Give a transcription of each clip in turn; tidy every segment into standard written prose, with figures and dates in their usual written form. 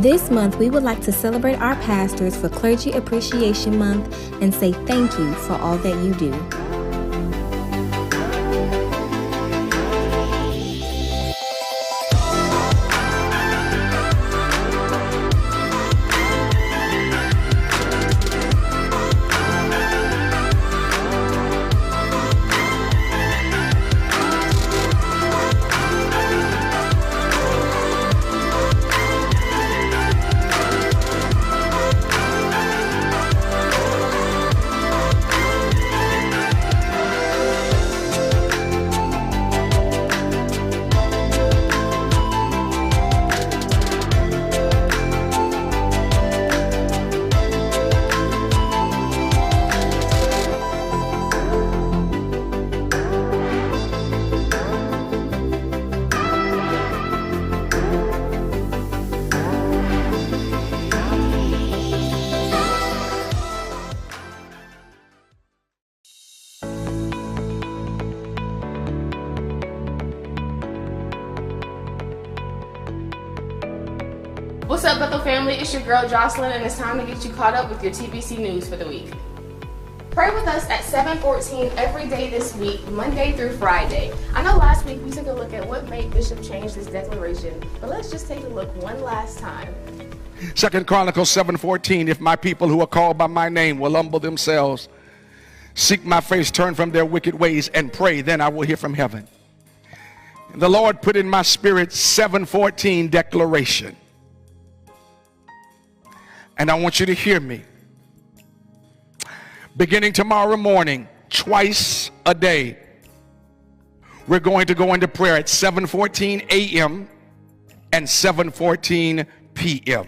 This month, we would like to celebrate our pastors for Clergy Appreciation Month and say thank you for all that you do. What's up, Bethel family? It's your girl Jocelyn, and it's time to get you caught up with your TBC news for the week. Pray with us at 7:14 every day this week, Monday through Friday. I know last week we took a look at what made Bishop change this declaration, but let's just take a look one last time. 2 Chronicles 7:14, if my people who are called by my name will humble themselves, seek my face, turn from their wicked ways, and pray, then I will hear from heaven. And the Lord put in my spirit 7:14 declaration. And I want you to hear me. Beginning tomorrow morning, twice a day, we're going to go into prayer at 7:14 a.m. and 7:14 p.m.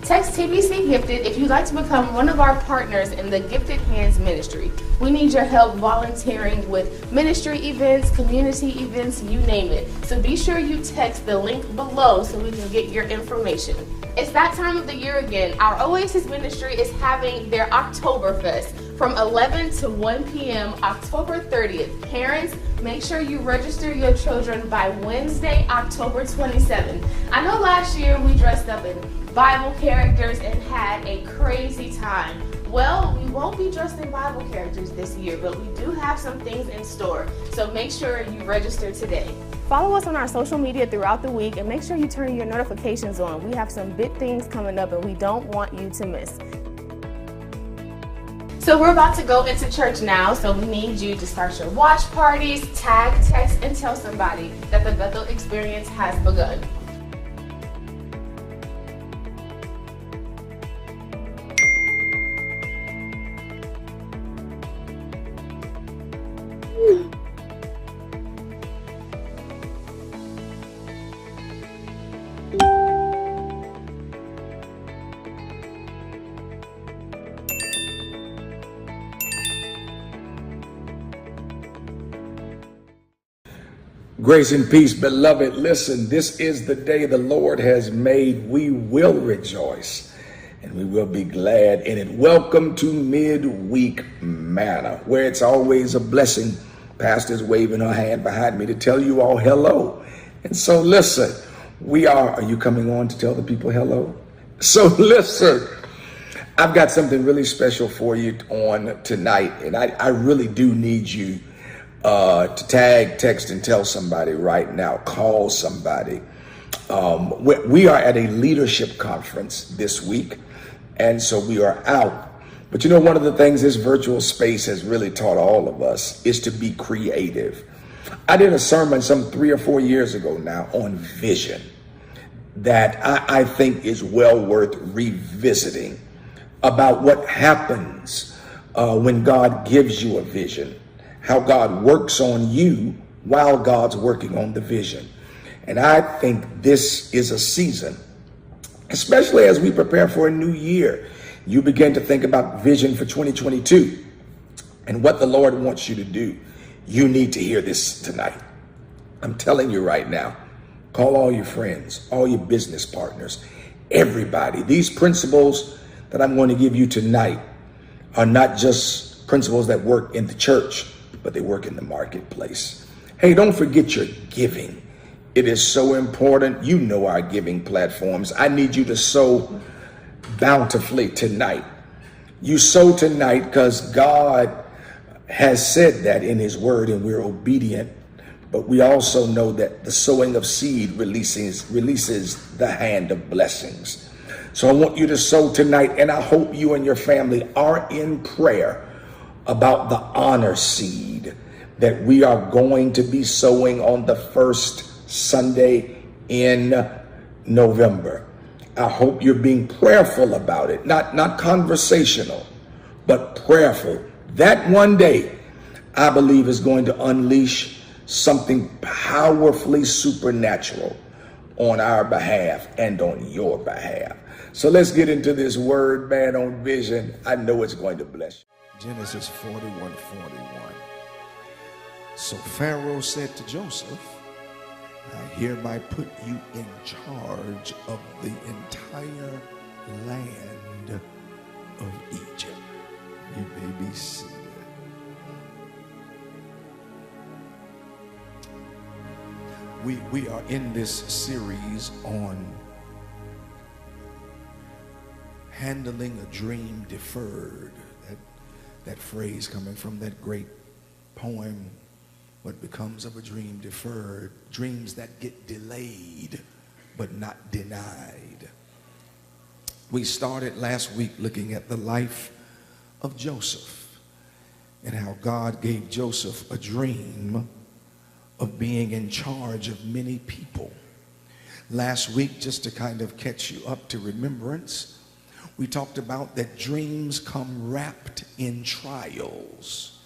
Text TBC Gifted if you'd like to become one of our partners in the Gifted Hands Ministry. We need your help volunteering with ministry events, community events, you name it. So be sure you text the link below so we can get your information. It's that time of the year again. Our Oasis Ministry is having their Oktoberfest from 11 to 1 p.m. October 30th. Parents, make sure you register your children by Wednesday, October 27th. I know last year we dressed up in Bible characters and had a crazy time. Well, we won't be dressed in Bible characters this year, but we do have some things in store. So make sure you register today. Follow us on our social media throughout the week and make sure you turn your notifications on. We have some big things coming up and we don't want you to miss. So we're about to go into church now, so we need you to start your watch parties, tag, text, and tell somebody that the Bethel experience has begun. Grace and peace, beloved. Listen, this is the day the Lord has made. We will rejoice and we will be glad in it. Welcome to Midweek Manna, where it's always a blessing. Pastor's waving her hand behind me to tell you all hello. And so listen, are you coming on to tell the people hello? So listen, I've got something really special for you on tonight. And I really do need you to tag, text, and tell somebody right now. Call somebody. We are at a leadership conference this week, and so we are out. But you know, one of the things this virtual space has really taught all of us is to be creative. I did a sermon some 3 or 4 years ago now on vision that I think is well worth revisiting, about what happens when God gives you a vision. How God works on you while God's working on the vision. And I think this is a season, especially as we prepare for a new year, you begin to think about vision for 2022 and what the Lord wants you to do. You need to hear this tonight. I'm telling you right now, call all your friends, all your business partners, everybody. These principles that I'm going to give you tonight are not just principles that work in the church, but they work in the marketplace. Hey, don't forget your giving. It is so important. You know our giving platforms. I need you to sow bountifully tonight. You sow tonight because God has said that in his word and we're obedient. But we also know that the sowing of seed releases the hand of blessings. So I want you to sow tonight, and I hope you and your family are in prayer about the honor seed that we are going to be sowing on the first Sunday in November. I hope you're being prayerful about it, not conversational, but prayerful. That one day, I believe, is going to unleash something powerfully supernatural on our behalf and on your behalf. So let's get into this word, man, on vision. I know it's going to bless you. Genesis 41:41. So Pharaoh said to Joseph, I hereby put you in charge of the entire land of Egypt. You may be seated. We are in this series on handling a dream deferred. That phrase coming from that great poem, What Becomes of a Dream Deferred. Dreams that get delayed but not denied. We started last week looking at the life of Joseph and how God gave Joseph a dream of being in charge of many people. Last week, just to kind of catch you up to remembrance, we talked about that dreams come wrapped in trials.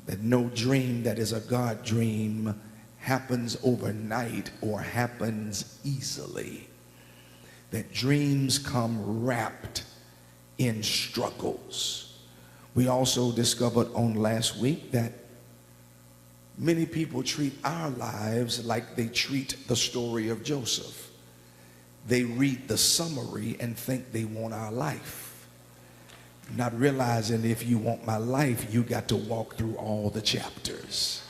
That no dream that is a God dream happens overnight or happens easily. That dreams come wrapped in struggles. We also discovered on last week that many people treat our lives like they treat the story of Joseph. They read the summary and think they want our life, not realizing if you want my life, you got to walk through all the chapters.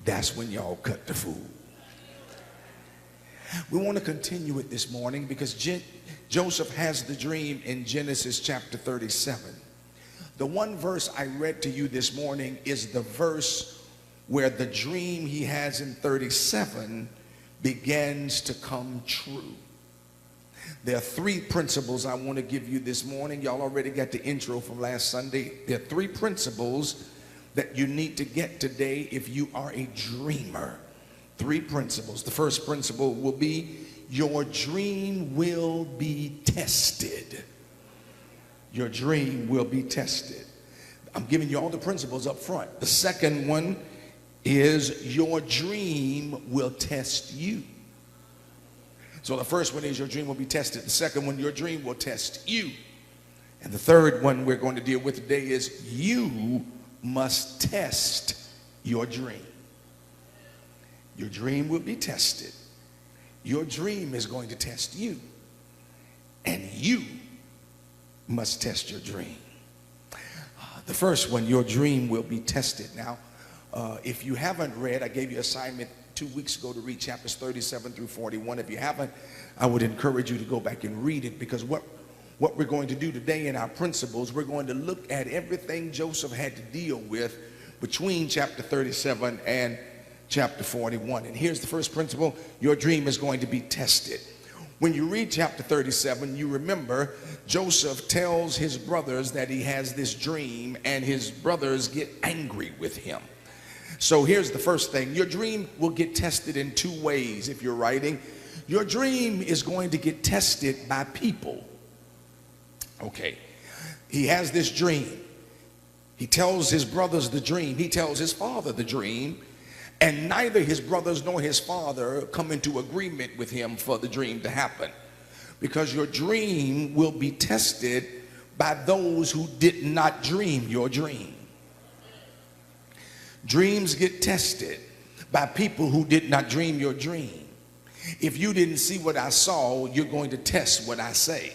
That's when y'all cut the fool. We want to continue it this morning because Joseph has the dream in Genesis chapter 37. The one verse I read to you this morning is the verse where the dream he has in 37 begins to come true. There are three principles I want to give you this morning. Y'all already got the intro from last Sunday. There are three principles that you need to get today if you are a dreamer. Three principles. The first principle will be your dream will be tested. Your dream will be tested. I'm giving you all the principles up front. The second one is your dream will test you. So the first one is your dream will be tested. The second one, your dream will test you. And the third one we're going to deal with today is you must test your dream. Your dream will be tested. Your dream is going to test you. And you must test your dream. The first one, your dream will be tested. Now, if you haven't read, I gave you an assignment 2 weeks ago to read chapters 37 through 41. If you haven't, I would encourage you to go back and read it, because what we're going to do today in our principles, we're going to look at everything Joseph had to deal with between chapter 37 and chapter 41. And here's the first principle: your dream is going to be tested. When you read chapter 37, you remember Joseph tells his brothers that he has this dream, and his brothers get angry with him. So here's the first thing: your dream will get tested in two ways. If you're writing, your dream is going to get tested by people. Okay, he has this dream. He tells his brothers the dream. He tells his father the dream. And neither his brothers nor his father come into agreement with him for the dream to happen. Because your dream will be tested by those who did not dream your dream. Dreams get tested by people who did not dream your dream. If you didn't see what I saw, you're going to test what I say.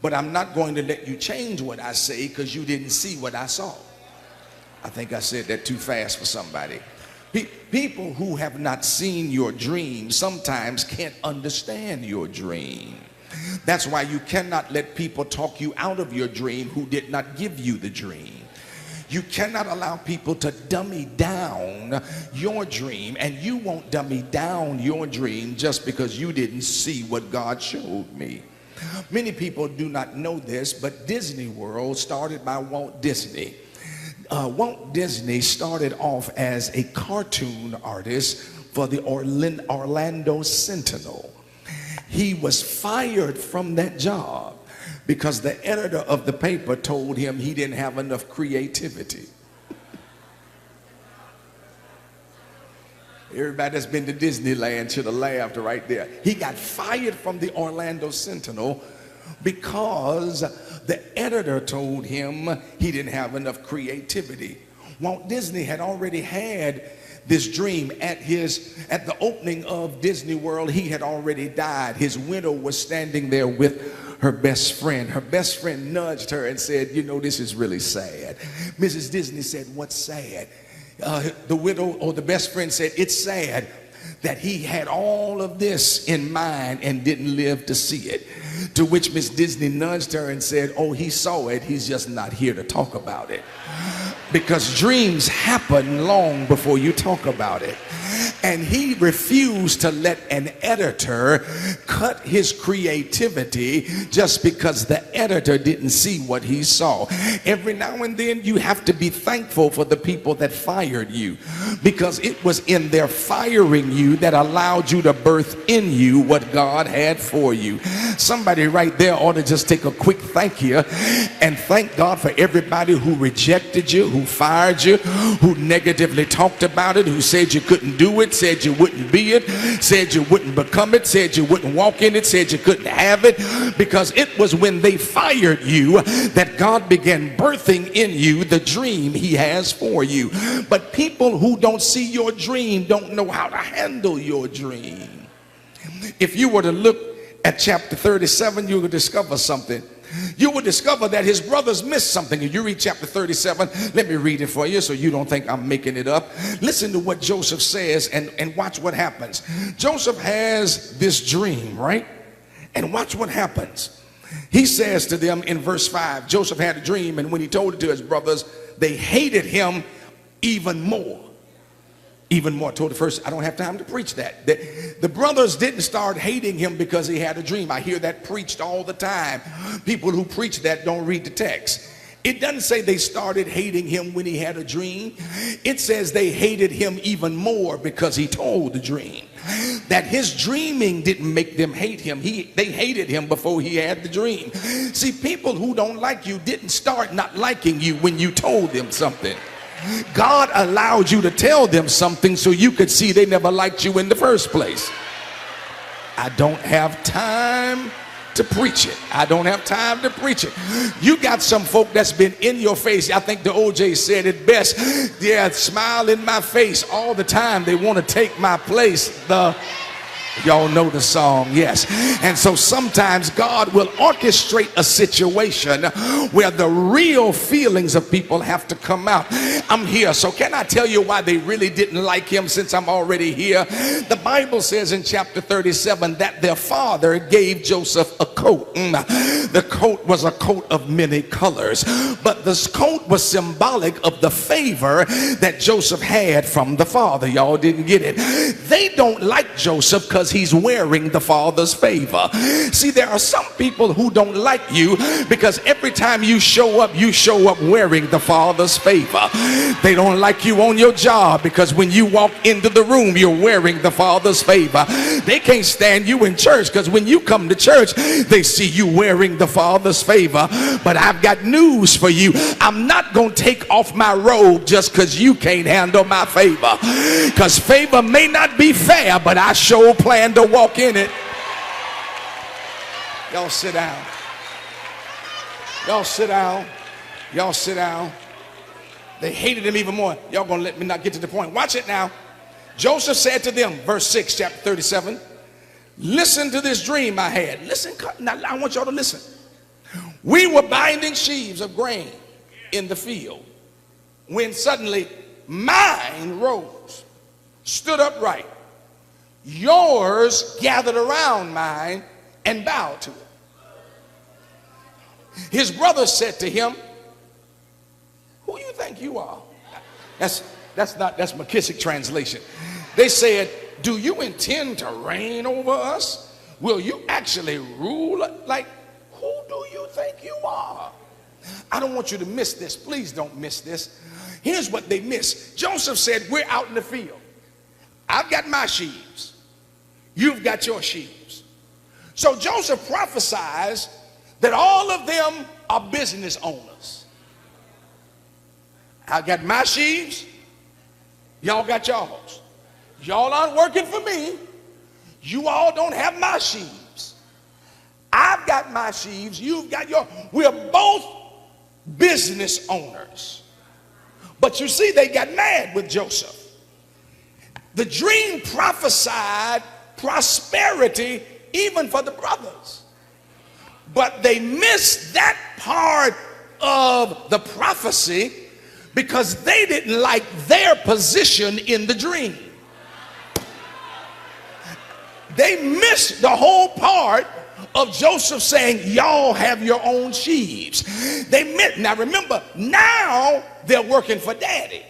But I'm not going to let you change what I say because you didn't see what I saw. I think I said that too fast for somebody. People who have not seen your dream sometimes can't understand your dream. That's why you cannot let people talk you out of your dream who did not give you the dream. You cannot allow people to dummy down your dream, and you won't dummy down your dream just because you didn't see what God showed me. Many people do not know this, but Disney World started by Walt Disney. Walt Disney started off as a cartoon artist for the Orlando Sentinel. He was fired from that job because the editor of the paper told him he didn't have enough creativity. Everybody that's been to Disneyland should have laughed right there. He got fired from the Orlando Sentinel because the editor told him he didn't have enough creativity. Walt Disney had already had this dream at the opening of Disney World. He had already died. His widow was standing there with her best friend. Her best friend nudged her and said, you know, this is really sad. Mrs. Disney said, what's sad? The widow or the best friend said, it's sad that he had all of this in mind and didn't live to see it. To which Miss Disney nudged her and said, oh, he saw it, he's just not here to talk about it. Because dreams happen long before you talk about it. And he refused to let an editor cut his creativity just because the editor didn't see what he saw. Every now and then you have to be thankful for the people that fired you, because it was in their firing you that allowed you to birth in you what God had for you. Somebody right there ought to just take a quick thank you and thank God for everybody who rejected you, who fired you, who negatively talked about it, who said you couldn't do it, said you wouldn't be it, said you wouldn't become it, said you wouldn't walk in it, said you couldn't have it, because it was when they fired you that God began birthing in you the dream he has for you. But people who don't see your dream don't know how to handle your dream. If you were to look at chapter 37, you will discover something. You will discover that his brothers missed something. If you read chapter 37, let me read it for you so you don't think I'm making it up. Listen to what Joseph says and watch what happens. Joseph has this dream, right? And watch what happens. He says to them in verse 5, Joseph had a dream, and when he told it to his brothers, they hated him even more. Even more. I told the first, I don't have time to preach that. The brothers didn't start hating him because he had a dream. I hear that preached all the time. People who preach that don't read the text. It doesn't say they started hating him when he had a dream. It says they hated him even more because he told the dream. That his dreaming didn't make them hate him. They hated him before he had the dream. See, people who don't like you didn't start not liking you when you told them something. God allowed you to tell them something so you could see they never liked you in the first place. I don't have time to preach it. I don't have time to preach it. You got some folk that's been in your face. I think the OJ said it best. Yeah, smile in my face all the time. They want to take my place. Y'all know the song, yes. And so sometimes God will orchestrate a situation where the real feelings of people have to come out. I'm here, so can I tell you why they really didn't like him since I'm already here? The Bible says in chapter 37 that their father gave Joseph a coat. The coat was a coat of many colors, but this coat was symbolic of the favor that Joseph had from the father. Y'all didn't get it. They don't like Joseph because he's wearing the father's favor. See, there are some people who don't like you because every time you show up wearing the father's favor. They don't like you on your job because when you walk into the room, you're wearing the father's favor. They can't stand you in church because when you come to church, they see you wearing the father's favor. But I've got news for you. I'm not going to take off my robe just because you can't handle my favor. Because favor may not be fair, but I sure plan to walk in it. Y'all sit down. Y'all sit down. Y'all sit down. They hated him even more. Y'all gonna let me not get to the point. Watch it now. Joseph said to them, verse 6, chapter 37, listen to this dream I had. Listen, now I want y'all to listen. We were binding sheaves of grain in the field when suddenly mine rose stood upright. Yours gathered around mine and bowed to it. His brother said to him, who you think you are? That's McKissick translation. They said, do you intend to reign over us? Will you actually rule? Like, who do you think you are? I don't want you to miss this. Please don't miss this. Here's what they missed. Joseph said, we're out in the field. I've got my sheaves. You've got your sheaves. So Joseph prophesies that all of them are business owners. I got my sheaves. Y'all got y'all's. Y'all aren't working for me. You all don't have my sheaves. I've got my sheaves. You've got your. We're both business owners. But you see, they got mad with Joseph. The dream prophesied prosperity even for the brothers. But they missed that part of the prophecy because they didn't like their position in the dream. They missed the whole part of Joseph saying, y'all have your own sheaves. They meant, now remember, now they're working for daddy.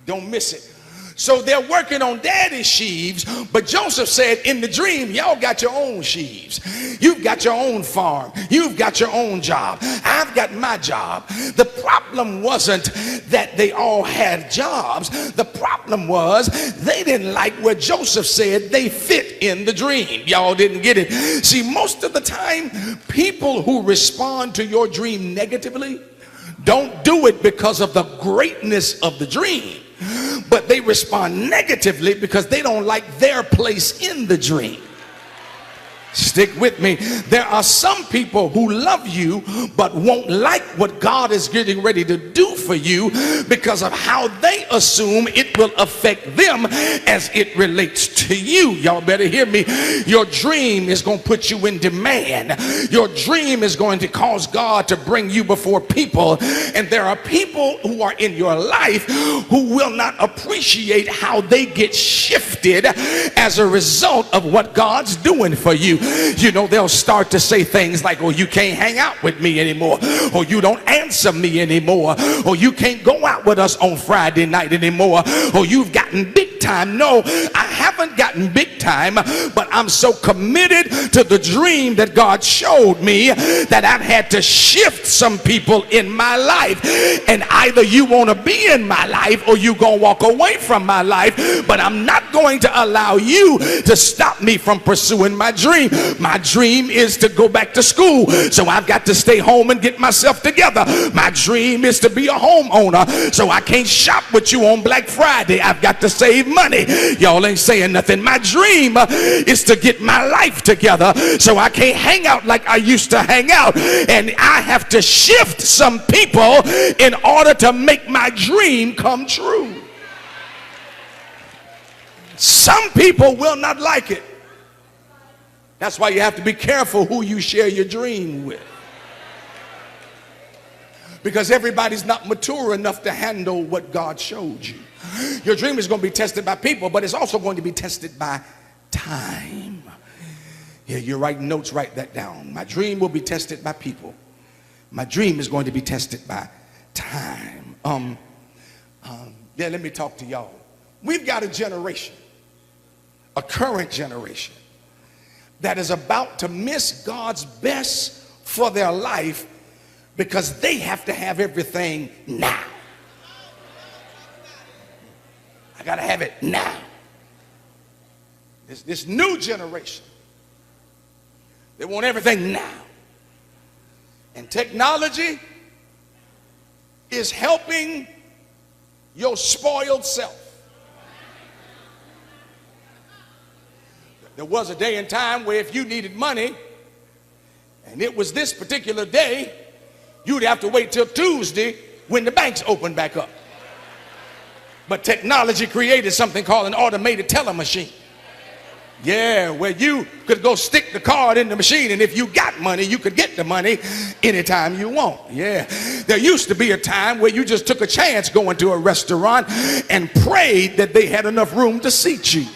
Don't miss it. So they're working on daddy's sheaves, but Joseph said in the dream, y'all got your own sheaves. You've got your own farm. You've got your own job. I've got my job. The problem wasn't that they all had jobs. The problem was they didn't like where Joseph said they fit in the dream. Y'all didn't get it. See, most of the time, people who respond to your dream negatively don't do it because of the greatness of the dream, but they respond negatively because they don't like their place in the dream. Stick with me. There are some people who love you but won't like what God is getting ready to do for you because of how they assume it will affect them as it relates to you. Y'all better hear me. Your dream is going to put you in demand. Your dream is going to cause God to bring you before people, and there are people who are in your life who will not appreciate how they get shifted as a result of what God's doing for you. You know, they'll start to say things like, oh, you can't hang out with me anymore, or you don't answer me anymore, or you can't go out with us on Friday night anymore, or you've gotten big time. No, I haven't gotten big time, but I'm so committed to the dream that God showed me that I've had to shift some people in my life. And either you want to be in my life or you gonna walk away from my life, but I'm not going to allow you to stop me from pursuing my dream. My dream is to go back to school, so I've got to stay home and get myself together. My dream is to be a homeowner, so I can't shop with you on Black Friday. I've got to save money. Y'all ain't saying nothing. My dream is to get my life together, so I can't hang out like I used to hang out, and I have to shift some people in order to make my dream come true. Some people will not like it. That's why you have to be careful who you share your dream with, because everybody's not mature enough to handle what God showed you. Your dream is going to be tested by people, but it's also going to be tested by time. Yeah, you're writing notes, write that down. My dream will be tested by people. My dream is going to be tested by time. Yeah, let me talk to y'all. We've got a generation, a current generation, that is about to miss God's best for their life because they have to have everything now. I gotta have it now. This new generation, they want everything now. And technology is helping your spoiled self. There was a day and time where if you needed money and it was this particular day, you'd have to wait till Tuesday when the banks opened back up. But technology created something called an automated teller machine. Yeah, where you could go stick the card in the machine, and if you got money, you could get the money anytime you want. Yeah, there used to be a time where you just took a chance going to a restaurant and prayed that they had enough room to seat you.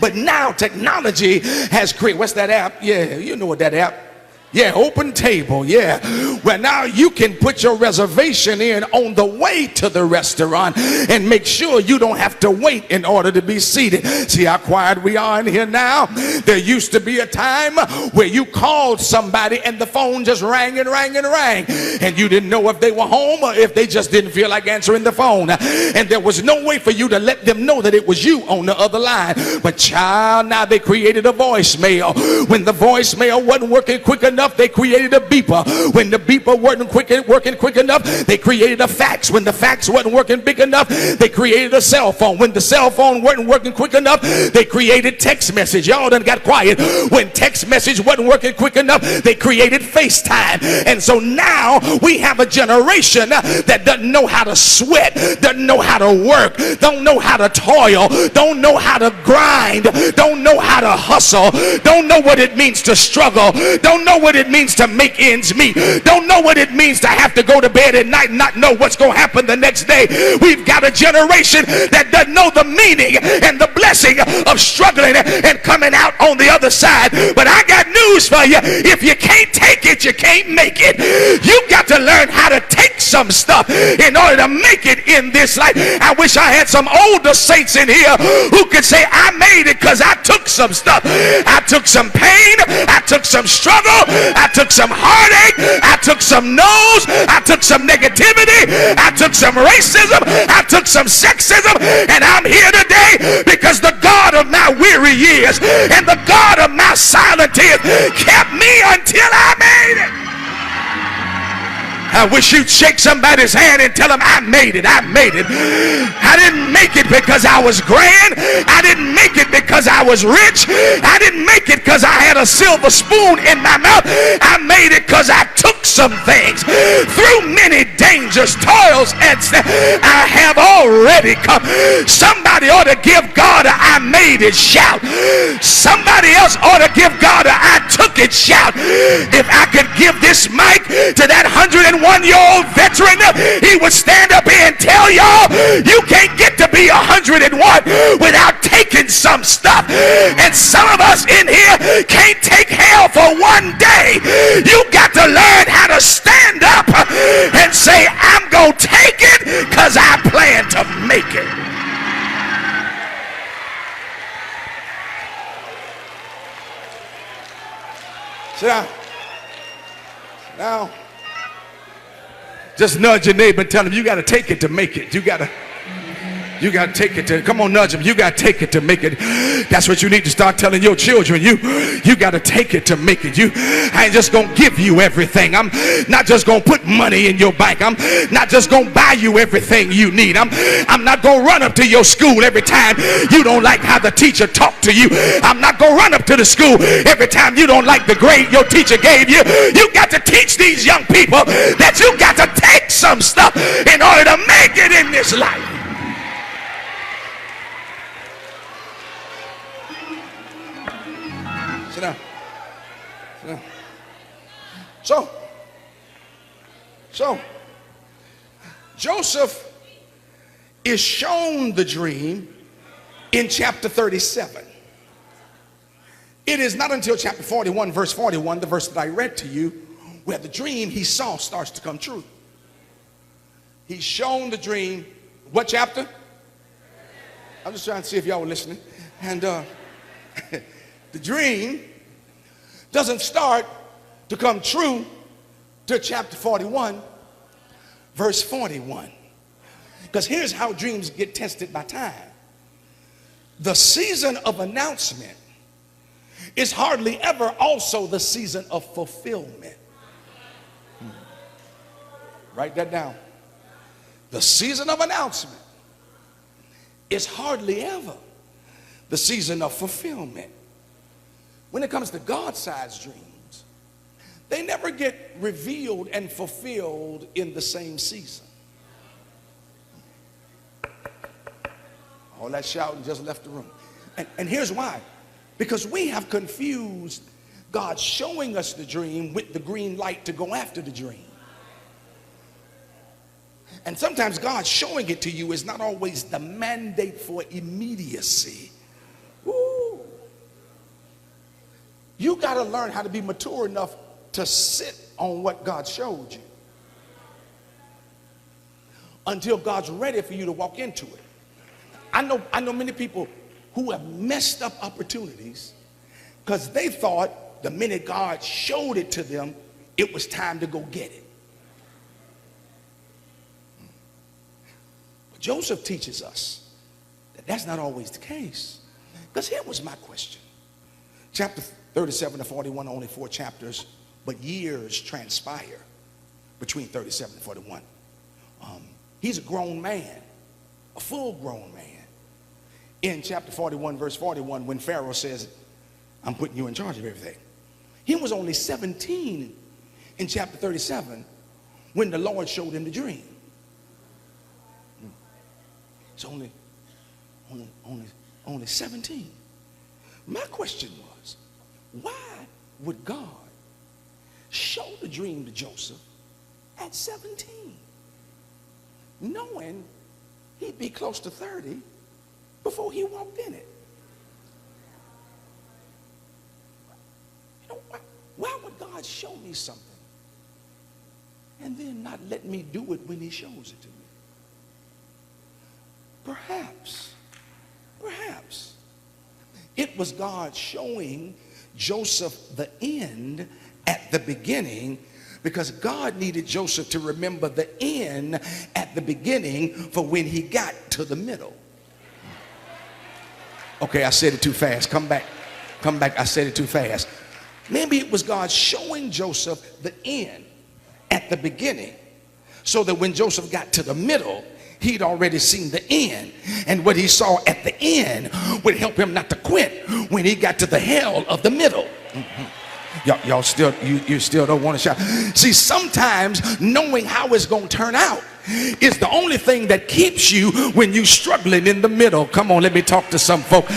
But now technology has created, what's that app? Yeah, you know what that app. Yeah, Open Table, yeah. Well, now you can put your reservation in on the way to the restaurant and make sure you don't have to wait in order to be seated. See how quiet we are in here now? There used to be a time where you called somebody and the phone just rang and rang and rang, and you didn't know if they were home or if they just didn't feel like answering the phone. And there was no way for you to let them know that it was you on the other line. But child, now they created a voicemail. When the voicemail wasn't working quick enough, they created a beeper. When the beeper wasn't working quick enough, they created a fax. When the fax wasn't working big enough, they created a cell phone. When the cell phone wasn't working quick enough, they created text message. Y'all done got quiet. When text message wasn't working quick enough, they created FaceTime. And so now we have a generation that doesn't know how to sweat, doesn't know how to work, don't know how to toil, don't know how to grind, don't know how to hustle, don't know what it means to struggle, don't know what it means to make ends meet, don't know what it means to have to go to bed at night and not know what's going to happen the next day. We've got a generation that doesn't know the meaning and the blessing of struggling and coming out on the other side. But I got news for you. If you can't take it, you can't make it. You've got to learn how to take some stuff in order to make it in this life. I wish I had some older saints in here who could say, I made it because I took some stuff. I took some pain, I took some struggle, I took some heartache, I took some no's, I took some negativity, I took some racism, I took some sexism, and I'm here today because the God of my weary years and the God of my silent tears kept me until I made it. I wish you'd shake somebody's hand and tell them, I made it, I made it. I didn't make it because I was grand. I didn't make it because I was rich. I didn't make it because I had a silver spoon in my mouth. I made it because I took some things through many dangers, toils, and I have already come. Somebody ought to give God a I made it shout. Somebody else ought to give God a I took it shout. If I could give this mic to that 101-year-old veteran, he would stand up here and tell y'all, you can't get to be 101 without taking some stuff. And some of us in here can't take hell for one day. You got to learn how to stand up and say, I'm gonna take it because I plan to make it. Sit down. Now, just nudge your neighbor and tell him you got to take it to make it. You got to take it to, come on, nudge him. You got to take it to make it. That's what you need to start telling your children. You got to take it to make it. I ain't just going to give you everything. I'm not just going to put money in your bank. I'm not just going to buy you everything you need. I'm not going to run up to your school every time you don't like how the teacher talked to you. I'm not going to run up to the school every time you don't like the grade your teacher gave you. You got to teach these young people that you got to take some stuff in order to make it in this life. Sit down. Sit down. So, Joseph is shown the dream in chapter 37. It is not until chapter 41, verse 41, the verse that I read to you, where the dream he saw starts to come true. He's shown the dream. What chapter? I'm just trying to see if y'all were listening. And the dream doesn't start to come true till chapter 41, verse 41. Because here's how dreams get tested by time. The season of announcement is hardly ever also the season of fulfillment. Write that down. The season of announcement is hardly ever the season of fulfillment. When it comes to God-sized dreams, they never get revealed and fulfilled in the same season. All that shouting just left the room. And here's why. Because we have confused God showing us the dream with the green light to go after the dream. And sometimes God showing it to you is not always the mandate for immediacy. Ooh. You got to learn how to be mature enough to sit on what God showed you until God's ready for you to walk into it. I know many people who have messed up opportunities because they thought the minute God showed it to them, it was time to go get it. But Joseph teaches us that that's not always the case. Because here was my question. Chapter 37 to 41, only 4 chapters, but years transpire between 37 and 41. He's a grown man, a full grown man. In chapter 41, verse 41, when Pharaoh says, I'm putting you in charge of everything. He was only 17 in chapter 37 when the Lord showed him the dream. It's only 17. My question was, why would God show the dream to Joseph at 17, knowing he'd be close to 30 before he walked in it? You know, why would God show me something and then not let me do it when he shows it to me? Perhaps it was God showing Joseph the end at the beginning, because God needed Joseph to remember the end at the beginning for when he got to the middle. Okay, I said it too fast. Come back. I said it too fast. Maybe it was God showing Joseph the end at the beginning so that when Joseph got to the middle, he'd already seen the end. And what he saw at the end would help him not to quit when he got to the hell of the middle. Y'all still, you still don't want to shout. See, sometimes knowing how it's going to turn out is the only thing that keeps you when you're struggling in the middle. Come on, let me talk to some folk.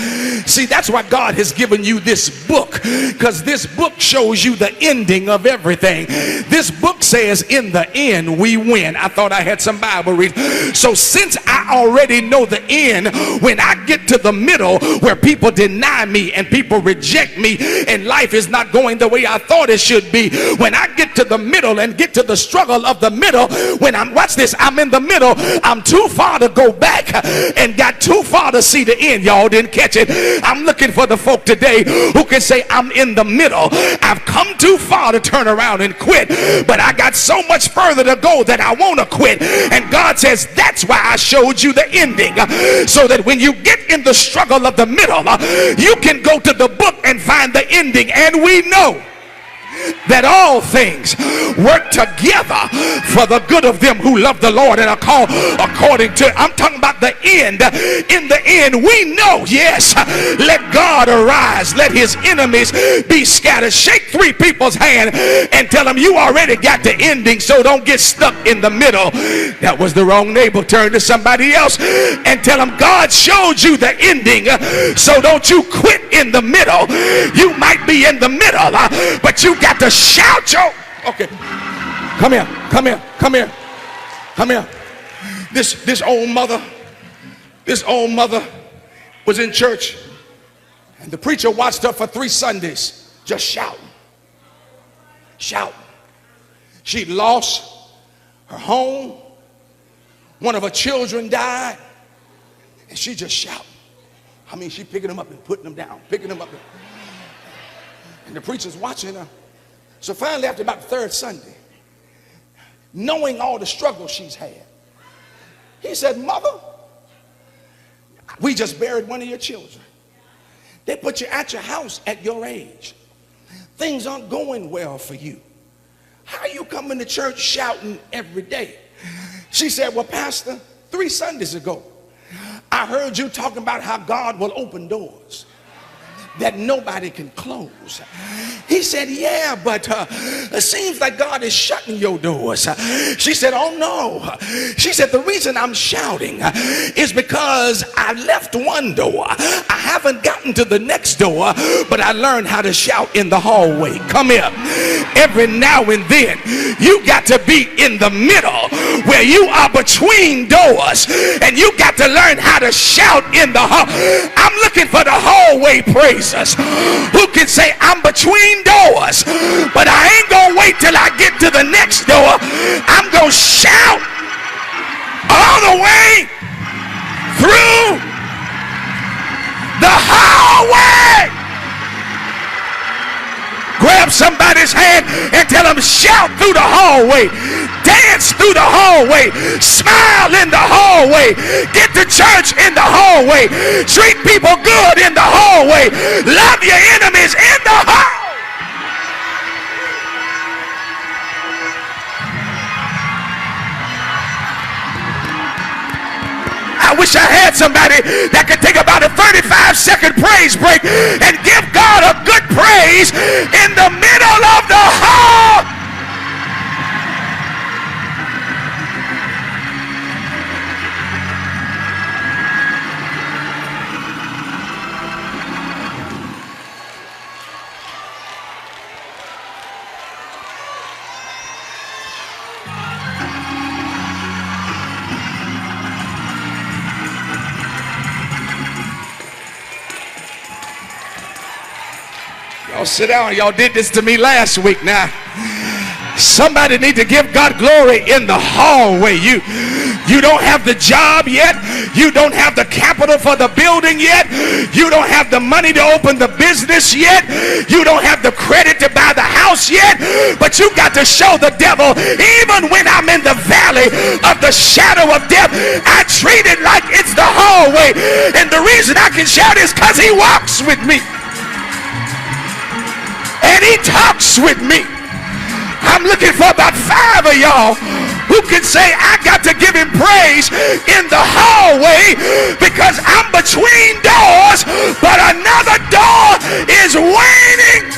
See, that's why God has given you this book, because this book shows you the ending of everything. This book says, in the end, we win. I thought I had some Bible read. So since I already know the end, when I get to the middle where people deny me and people reject me and life is not going the way I thought it should be, when I get to the middle and get to the struggle of the middle, when watch this, I'm in the middle, I'm too far to go back and got too far to see the end. Y'all didn't catch it. I'm looking for the folk today who can say, I'm in the middle. I've come too far to turn around and quit, but I got so much further to go that I want to quit. And God says, that's why I showed you the ending, so that when you get in the struggle of the middle, you can go to the book and find the ending. And we know that all things work together for the good of them who love the Lord and are called according to, I'm talking about the end. In the end, we know, yes, let God arise, let his enemies be scattered. Shake 3 people's hand and tell them you already got the ending, so don't get stuck in the middle. That was the wrong neighbor. Turn to somebody else and tell them God showed you the ending, so don't you quit in the middle. You might be in the middle, but you got to shout your, okay, come here. This old mother was in church, and the preacher watched her for 3 Sundays just shouting. She'd lost her home, one of her children died, and she just shouting. I mean, she picking them up and putting them down, picking them up, and the preacher's watching her. So finally, after about the 3rd Sunday, knowing all the struggles she's had, he said, Mother, we just buried one of your children. They put you at your house at your age. Things aren't going well for you. How are you coming to church shouting every day? She said, well, Pastor, 3 Sundays ago, I heard you talking about how God will open doors that nobody can close. He said, yeah, but it seems like God is shutting your doors. She said, oh no. She said, the reason I'm shouting is because I left one door. I haven't gotten to the next door, but I learned how to shout in the hallway. Come here. Every now and then, you got to be in the middle where you are between doors, and you got to learn how to shout in the hall. I'm looking for the hallway praisers who can say, I'm between doors, but I ain't gonna wait till I get to the next door. I'm gonna shout all the way through the hallway. Grab somebody's hand and tell them, shout through the hallway, dance through the hallway, smile in the hallway, get to church in the hallway, treat people good in the hallway, love your enemies in the hallway. I wish I had somebody that could take about a 35-second praise break and give God a good praise in the middle of the hall. Y'all sit down. Y'all did this to me last week. Now, somebody need to give God glory in the hallway. You don't have the job yet. You don't have the capital for the building yet. You don't have the money to open the business yet. You don't have the credit to buy the house yet. But you got to show the devil, even when I'm in the valley of the shadow of death, I treat it like it's the hallway. And the reason I can shout is because he walks with me. And he talks with me. I'm looking for about 5 of y'all who can say, I got to give him praise in the hallway because I'm between doors, but another door is waiting.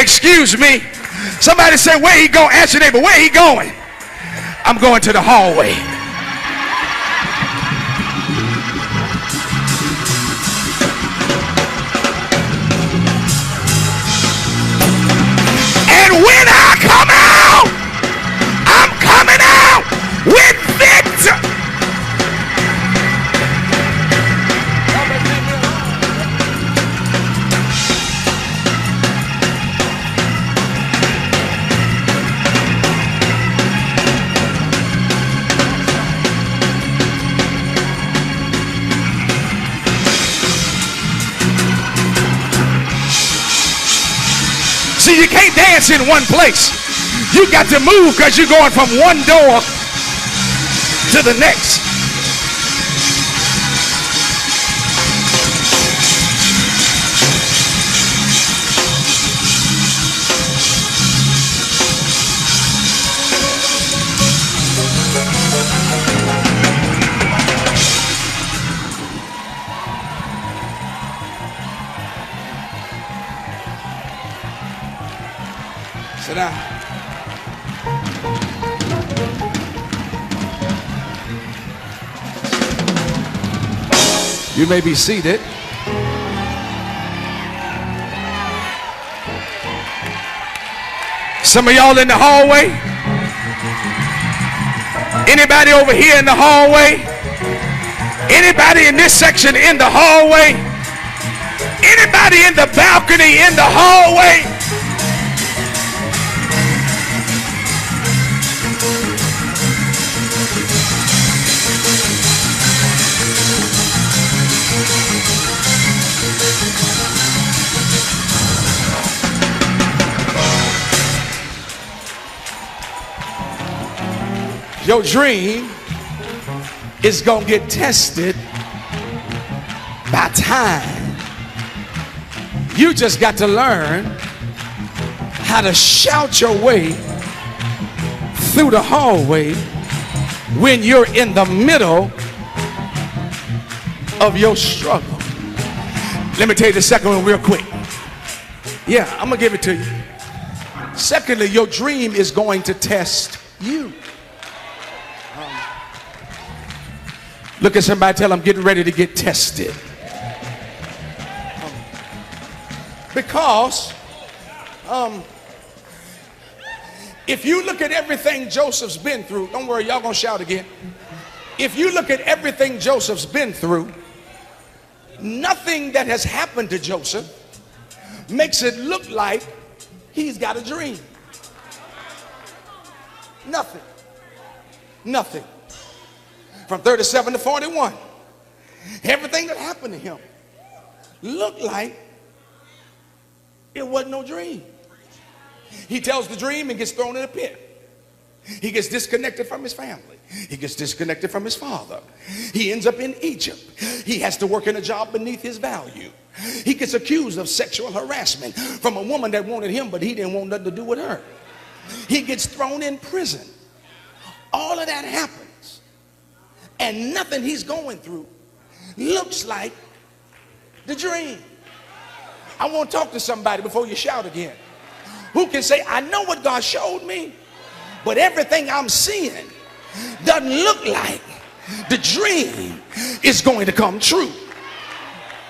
Excuse me. Somebody say, where he going? Ask your neighbor, where he going? I'm going to the hallway. And when I come out, I'm coming out with victory. See, you can't dance in one place. You got to move because you're going from one door to the next. Sit down. You may be seated. Some of y'all in the hallway. Anybody over here in the hallway? Anybody in this section in the hallway? Anybody in the balcony in the hallway? Your dream is going to get tested by time. You just got to learn how to shout your way through the hallway when you're in the middle of your struggle. Let me tell you the second one real quick. Yeah, I'm gonna give it to you. Secondly, your dream is going to test you. Look at somebody, tell them, getting ready to get tested. Because if you look at everything Joseph's been through, don't worry, y'all gonna shout again. If you look at everything Joseph's been through, nothing that has happened to Joseph makes it look like he's got a dream. Nothing. Nothing. From 37 to 41, everything that happened to him looked like it wasn't no dream. He tells the dream and gets thrown in a pit. He gets disconnected from his family. He gets disconnected from his father. He ends up in Egypt. He has to work in a job beneath his value. He gets accused of sexual harassment from a woman that wanted him, but he didn't want nothing to do with her. He gets thrown in prison. All of that happens, and nothing he's going through looks like the dream. I want to talk to somebody before you shout again, who can say, I know what God showed me, but everything I'm seeing doesn't look like the dream is going to come true.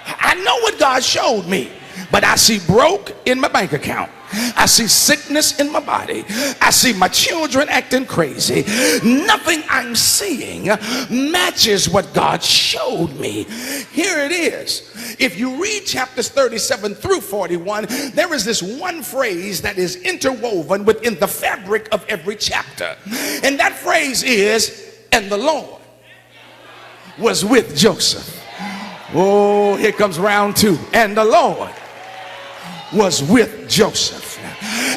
I know what God showed me, but I see broke in my bank account. I see sickness in my body. I see my children acting crazy. Nothing I'm seeing matches what God showed me. Here it is. If you read chapters 37 through 41, there is this one phrase that is interwoven within the fabric of every chapter. And that phrase is, and the Lord was with Joseph. Oh, here comes round two. And the Lord was with Joseph.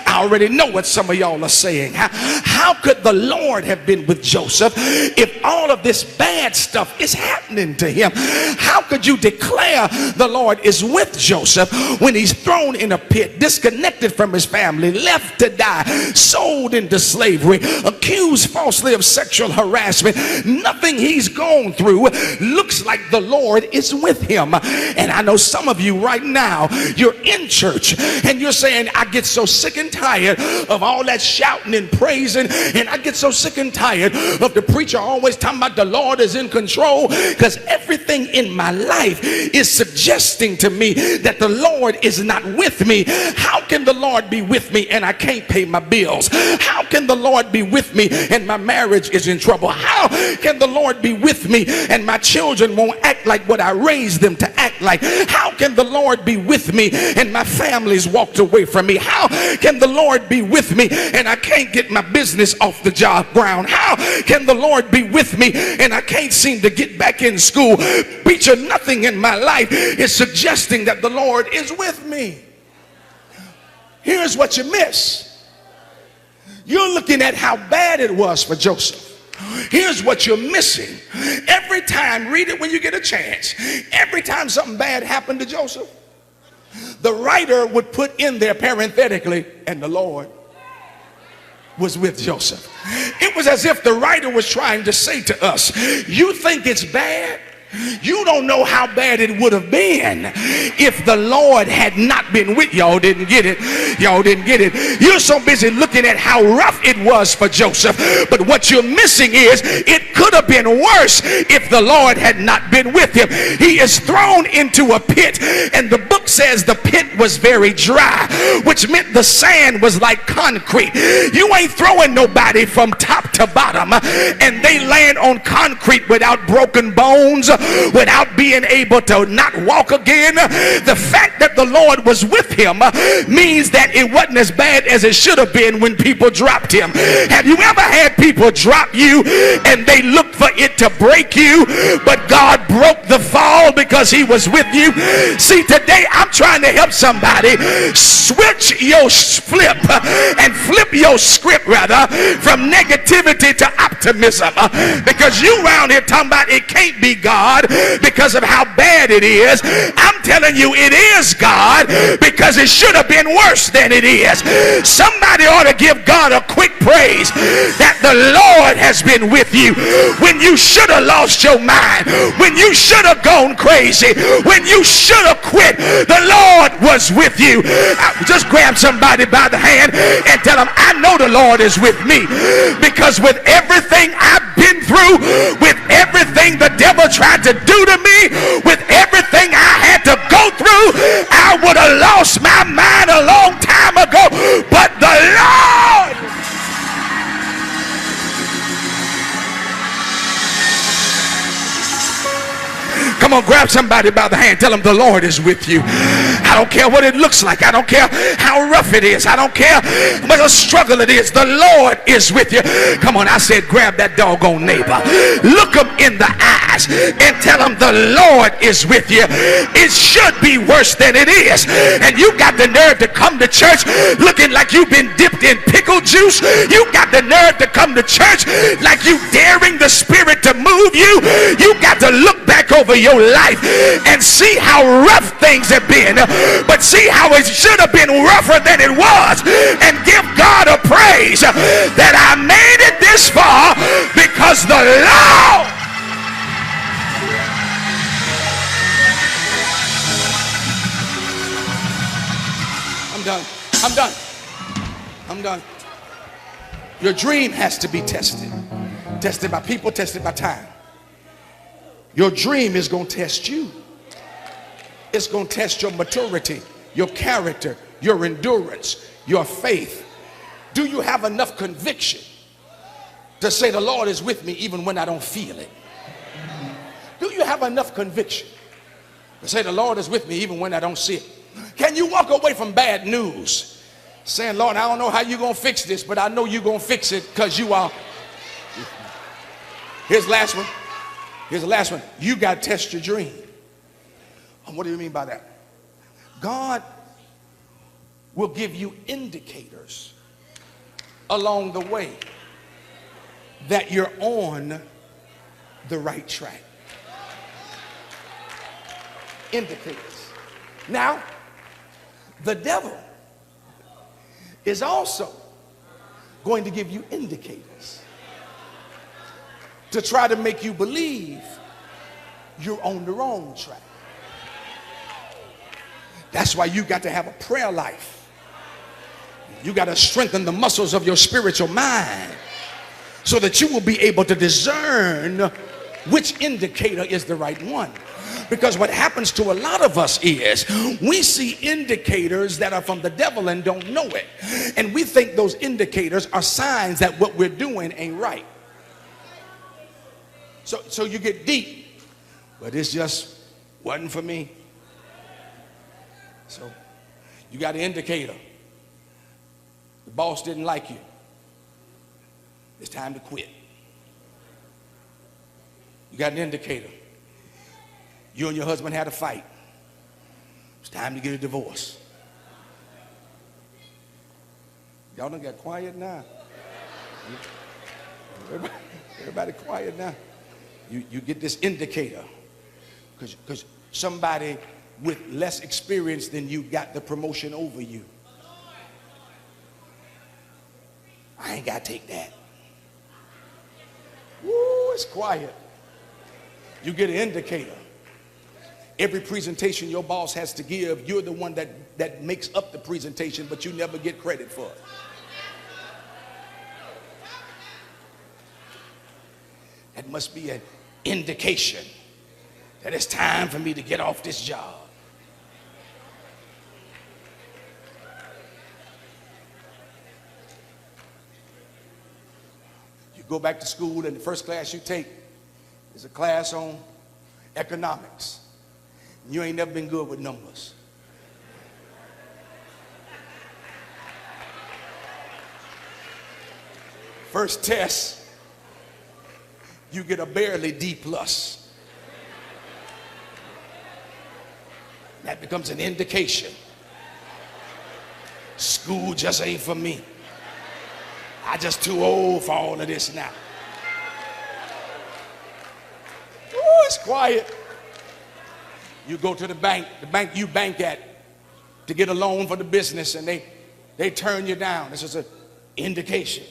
I already know what some of y'all are saying. How could the Lord have been with Joseph if all of this bad stuff is happening to him? How could you declare the Lord is with Joseph when he's thrown in a pit, disconnected from his family, left to die, sold into slavery, accused falsely of sexual harassment? Nothing he's gone through looks like the Lord is with him. And I know some of you right now, you're in church and you're saying, I get so sick and tired of all that shouting and praising, and I get so sick and tired of the preacher always talking about the Lord is in control, because everything in my life is suggesting to me that the Lord is not with me. How can the Lord be with me and I can't pay my bills? How can the Lord be with me and my marriage is in trouble? How can the Lord be with me and my children won't act like what I raised them to act like? How can the Lord be with me and my family's walked away from me? How can the Lord be with me and I can't get my business off the job ground? How can the Lord be with me and I can't seem to get back in school? Preacher, nothing in my life is suggesting that the Lord is with me. Here's what you miss. You're looking at how bad it was for Joseph. Here's what you're missing. Every time, read it when you get a chance. Every time something bad happened to Joseph, the writer would put in there parenthetically, and the Lord was with Joseph. It was as if the writer was trying to say to us, you think it's bad? You don't know how bad it would have been if the Lord had not been with y'all. Didn't get it. Y'all didn't get it. You're so busy looking at how rough it was for Joseph, but what you're missing is it could have been worse if the Lord had not been with him. He is thrown into a pit, and the book says the pit was very dry, which meant the sand was like concrete. You ain't throwing nobody from top to bottom and they land on concrete without broken bones without being able to not walk again. The fact that the Lord was with him means that it wasn't as bad as it should have been when people dropped him. Have you ever had people drop you and they looked for it to break you, but God broke the fall because he was with you? See, today I'm trying to help somebody switch your flip and flip your script rather from negativity to optimism, because you around here talking about it can't be God because of how bad it is. I'm telling you it is God because it should have been worse than it is. Somebody ought to give God a quick praise that the Lord has been with you when you should have lost your mind, when you should have gone crazy, when you should have quit. The Lord was with you. Just grab somebody by the hand and tell them, I know the Lord is with me, because with everything I've been through, with everything the devil tried to do to me, with everything I had to go through, I would have lost my mind a long time ago, but the Lord. Come on, grab somebody by the hand. Tell them the Lord is with you. I don't care what it looks like. I don't care how rough it is. I don't care what a struggle it is. The Lord is with you. Come on, I said grab that doggone neighbor. Look him in the eyes and tell him the Lord is with you. It should be worse than it is. And you got the nerve to come to church looking like you've been dipped in pickle juice. You got the nerve to come to church like you daring the Spirit to move you. You got to look back over your life and see how rough things have been, but see how it should have been rougher than it was, and give God a praise that I made it this far because the Lord. I'm done. Your dream has to be tested by people, tested by time. Your dream is going to test you. It's going to test your maturity, your character, your endurance, your faith. Do you have enough conviction to say the Lord is with me even when I don't feel it? Do you have enough conviction to say the Lord is with me even when I don't see it? Can you walk away from bad news saying, Lord, I don't know how you're going to fix this, but I know you're going to fix it because you are. Here's the last one. You got to test your dream. What do you mean by that? God will give you indicators along the way that you're on the right track. Indicators. Now, the devil is also going to give you indicators to try to make you believe you're on the wrong track. That's why you got to have a prayer life. You got to strengthen the muscles of your spiritual mind so that you will be able to discern which indicator is the right one. Because what happens to a lot of us is we see indicators that are from the devil and don't know it. And we think those indicators are signs that what we're doing ain't right. So you get deep, but it's just wasn't for me. So you got an indicator. The boss didn't like you. It's time to quit. You got an indicator. You and your husband had a fight. It's time to get a divorce. Y'all done got quiet now. Everybody quiet now. You get this indicator because somebody with less experience than you got the promotion over you. I ain't got to take that. Woo, it's quiet. You get an indicator. Every presentation your boss has to give, you're the one that makes up the presentation, but you never get credit for it. That must be an indication that it's time for me to get off this job. You go back to school and the first class you take is a class on economics. You ain't never been good with numbers. First test, you get a barely D+. That becomes an indication. School just ain't for me. I just too old for all of this now. Oh, it's quiet. You go to the bank you bank at to get a loan for the business, and they turn you down. This is an indication.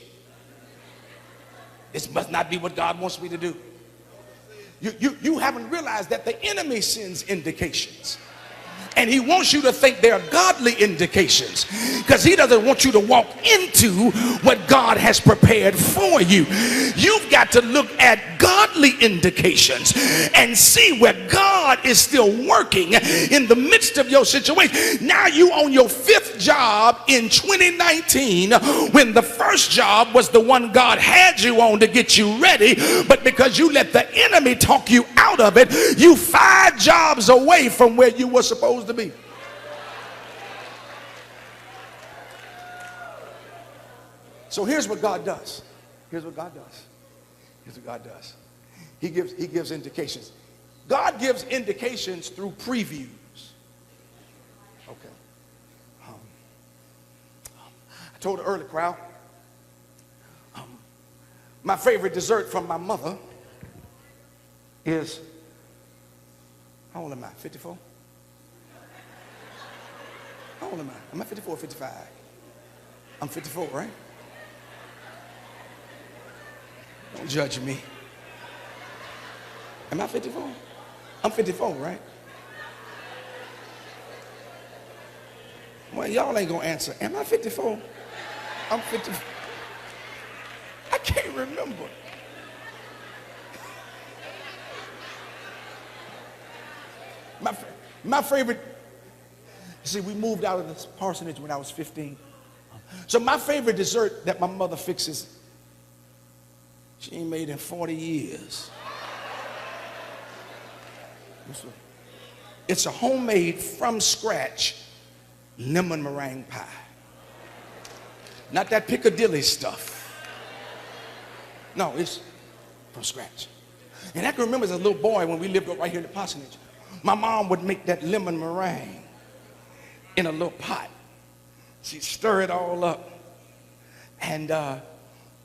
This must not be what God wants me to do. You haven't realized that the enemy sends indications. And he wants you to think they're godly indications, because he doesn't want you to walk into what God has prepared for you. You've got to look at godly indications and see where God is still working in the midst of your situation. Now you on your 5th job in 2019, when the first job was the one God had you on to get you ready, but because you let the enemy talk you out of it, you 5 jobs away from where you were supposed to be. So here's what God does. Here's what God does. Here's what God does. He gives indications. God gives indications through previews. Okay. I told the early crowd, my favorite dessert from my mother is, how old am I? 54? How old am I? Am I 54 or 55? I'm 54, right? Don't judge me. Am I 54? I'm 54, right? Well, y'all ain't gonna answer. Am I 54? I'm 54. I can't remember. My favorite, see, we moved out of this parsonage when I was 15. So my favorite dessert that my mother fixes, she ain't made in 40 years. It's a homemade, from scratch, lemon meringue pie. Not that Piccadilly stuff. No, it's from scratch. And I can remember as a little boy when we lived right here in the parsonage, my mom would make that lemon meringue in a little pot. She'd stir it all up. And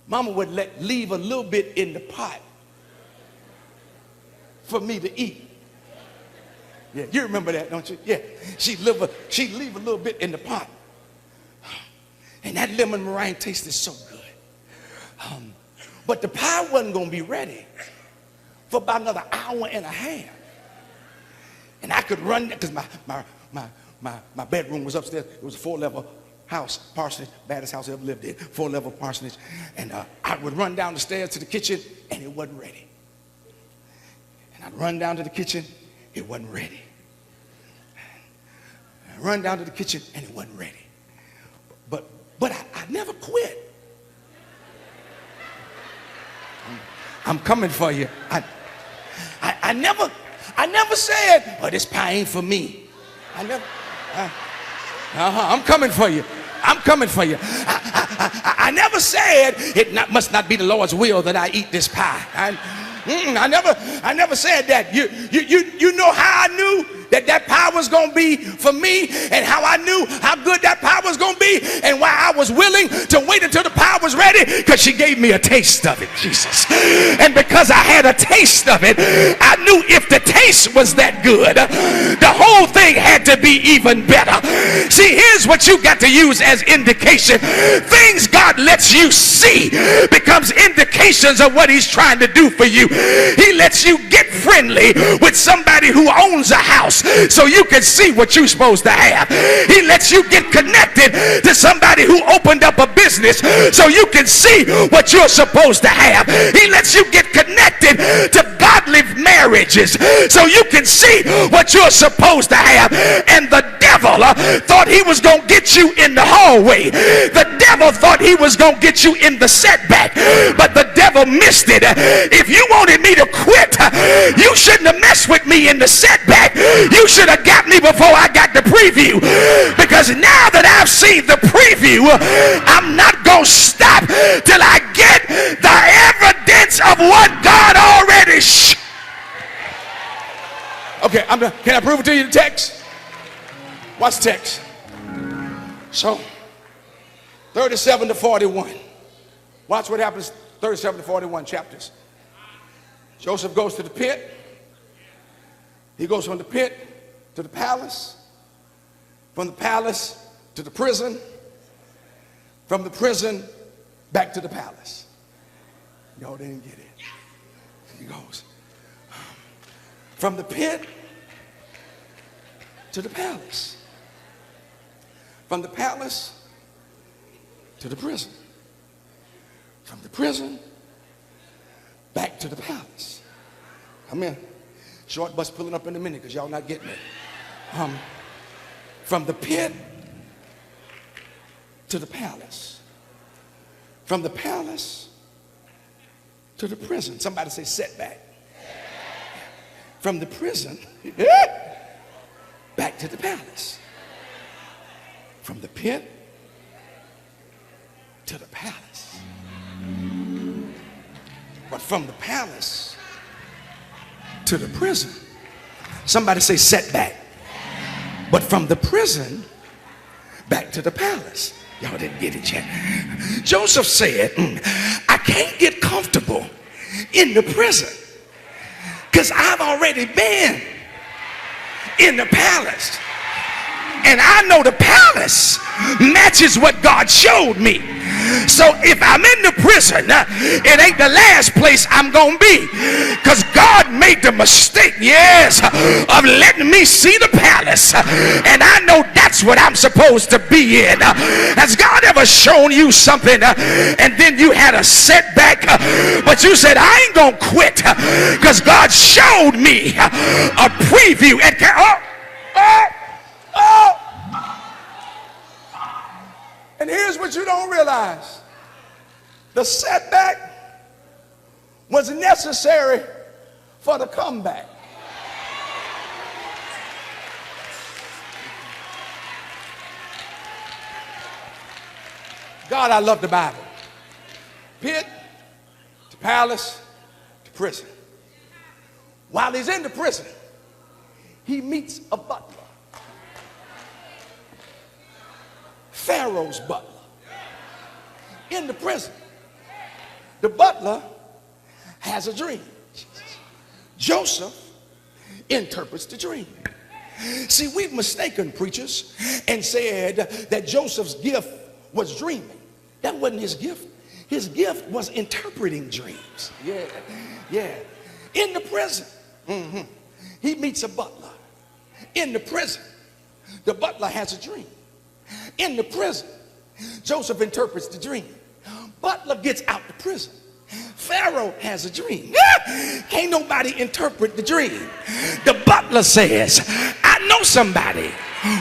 Mama would leave a little bit in the pot for me to eat. Yeah, you remember that, don't you? Yeah, she'd leave a little bit in the pot. And that lemon meringue tasted so good. But the pie wasn't going to be ready for about another hour and a half. And I could run, because my bedroom was upstairs. It was a 4-level house, parsonage, baddest house I ever lived in, 4-level parsonage. And I would run down the stairs to the kitchen, and it wasn't ready. And I'd run down to the kitchen, it wasn't ready. I'd run down to the kitchen, and it wasn't ready. But I never quit. I'm coming for you. I never said, oh, this pie ain't for me. I'm coming for you. I'm coming for you. I never said must not be the Lord's will that I eat this pie. I never said that. You know how I knew that pie was going to be for me, and how I knew how good that pie was going to be, and why I was willing to wait until the pie was ready? Because she gave me a taste of it, Jesus. And because I had a taste of it, I knew if the taste was that good, the whole thing had to be even better. See, here's what you got to use as indication. Things God lets you see becomes indications of what he's trying to do for you. He lets you get friendly with somebody who owns a house so you can see what you're supposed to have. He lets you get connected to somebody who opened up a business so you can see what you're supposed to have. He lets you get connected to godly marriages so you can see what you're supposed to have. And the devil thought he was going to get you in the hallway. The devil thought he was going to get you in the setback. But the devil missed it. If you wanted me to quit, you shouldn't have messed with me in the setback. You should have got me before I got the preview. Because now that I've seen the preview, I'm not going to stop till I get the evidence of what God already Okay, I'm done. Can I prove it to you in the text? Watch the text. So, 37 to 41. Watch what happens, 37 to 41 chapters. Joseph goes to the pit. He goes from the pit to the palace. From the palace to the prison. From the prison back to the palace. Y'all didn't get it. He goes from the pit to the palace. From the palace to the prison. From the prison back to the palace. Come in. Short bus pulling up in a minute because y'all not getting it. From the pit to the palace. From the palace to the prison. Somebody say setback. From the prison back to the palace. From the pit to the palace. But from the palace to the prison. Somebody say setback. But from the prison back to the palace. Y'all didn't get it yet. Joseph said, I can't get comfortable in the prison because I've already been in the palace. And I know the palace matches what God showed me. So if I'm in the prison, it ain't the last place I'm gonna be, because God made the mistake, yes, of letting me see the palace, and I know that's what I'm supposed to be in. Has God ever shown you something and then you had a setback, but you said, I ain't gonna quit because God showed me a preview? And and here's what you don't realize. The setback was necessary for the comeback. God, I love the Bible. Pit to palace to prison. While he's in the prison, he meets a butler. Pharaoh's butler. In the prison. The butler has a dream. Joseph interprets the dream. See, we've mistaken preachers and said that Joseph's gift was dreaming. That wasn't his gift. His gift was interpreting dreams. Yeah. In the prison, he meets a butler. In the prison, the butler has a dream. In the prison, Joseph interprets the dream. Butler gets out the prison. Pharaoh has a dream. Can't nobody interpret the dream. The butler says, I know somebody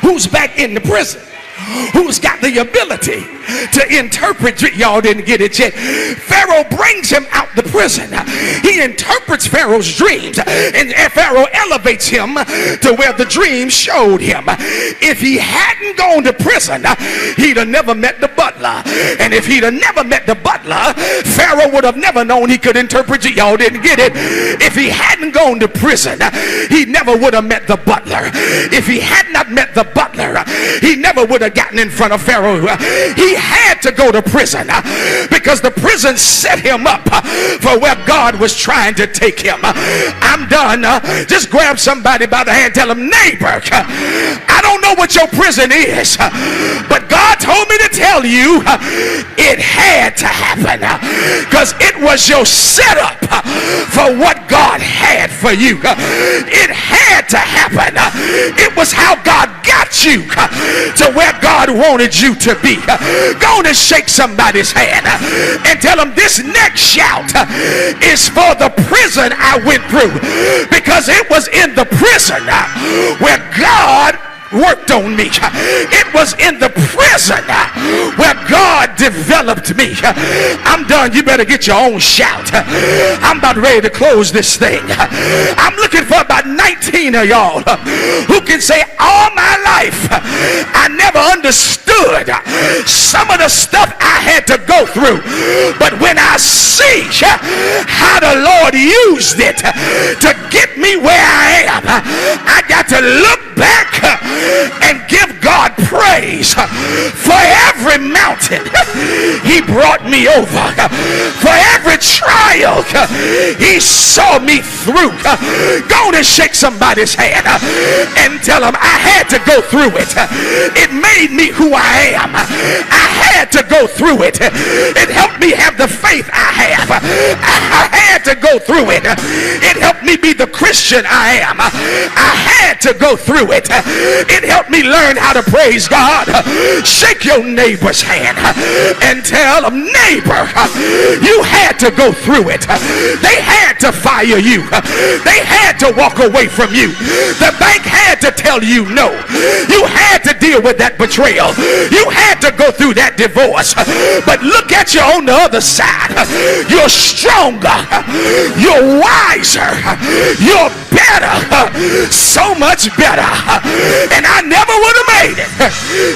who's back in the prison, who's got the ability to interpret. Y'all didn't get it yet. Pharaoh brings him out the prison. He interprets Pharaoh's dreams, and Pharaoh elevates him to where the dream showed him. If he hadn't gone to prison, he'd have never met the butler, and if he'd have never met the butler, Pharaoh would have never known he could interpret it. Y'all didn't get it. If he hadn't gone to prison, he never would have met the butler. If he had not met the butler, he never would have gotten in front of Pharaoh. He had to go to prison because the prison set him up for where God was trying to take him. I'm done. Just grab somebody by the hand, tell him, neighbor, I don't know what your prison is, but God told me to tell you it had to happen because it was your setup for what God had for you. It had to happen. It was how God got you to where God wanted you to be. Go on and shake somebody's hand and tell them, this next shout is for the prison I went through, because it was in the prison where God worked on me. It was in the prison where God developed me. I'm done. You better get your own shout. I'm about ready to close this thing. I'm looking for about 19 of y'all who can say, all my life I never understood some of the stuff I had to go through, but when I see how the Lord used it to get me where I am, I got to look back and give God praise for every mountain he brought me over, for every trial he saw me through. Go on and shake somebody's hand and tell them, I had to go through it. It made me who I am. I had to go through it. It helped me have the faith I have. I had to go through it. It helped me be the Christian I am. I had to go through it. It helped me learn how to praise God. Shake your neighbor's hand and tell them, neighbor, you had to go through it. They had to fire you. They had to walk away from you. The bank had to tell you no. You had to deal with that betrayal. You had to go through that divorce. But look at you on the other side. You're stronger. You're wiser. You're better. So much better. And I never would have made it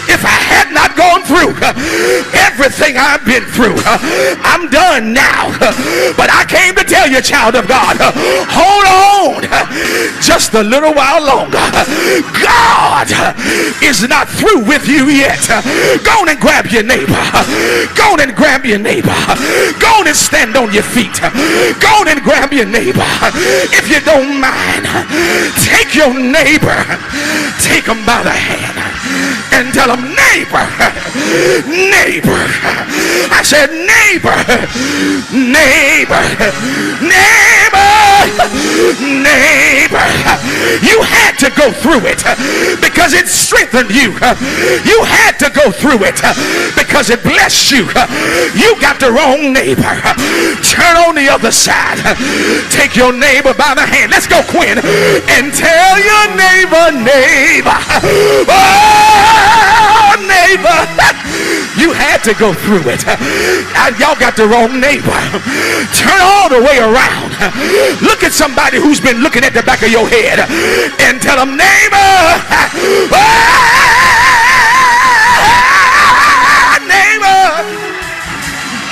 if I had not gone through everything I've been through. I'm done now. But I came to tell you, child of God, hold on just a little while longer. God is not through with you yet. Go on and grab your neighbor. Go on and grab your neighbor. Go on and stand on your feet. Go on and grab your neighbor. If you don't mind, take your neighbor, take him by the hand and tell him, neighbor, neighbor. I said, neighbor, neighbor, neighbor, neighbor. You had to go through it because it strengthened you. You had to go through it because it blessed you. You got the wrong neighbor. Turn on the other side. Take your neighbor by the hand. Let's go, Quinn, and tell your neighbor, neighbor, oh, neighbor, you had to go through it. Y'all got the wrong neighbor. Turn all the way around. Look at somebody who's been looking at the back of your head and tell them, neighbor, neighbor,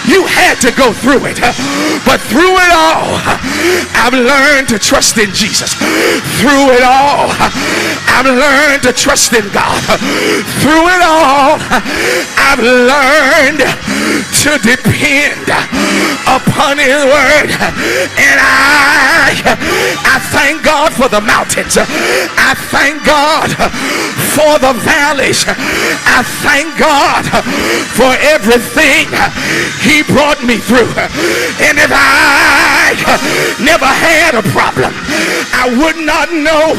you had to go through it. But through it all, I've learned to trust in Jesus. Through it all, I've learned to trust in God. Through it all, I've learned to depend upon His word. And I thank God for the mountains. I thank God for the valleys. I thank God for everything He brought me through. And if I never had a problem, I would not know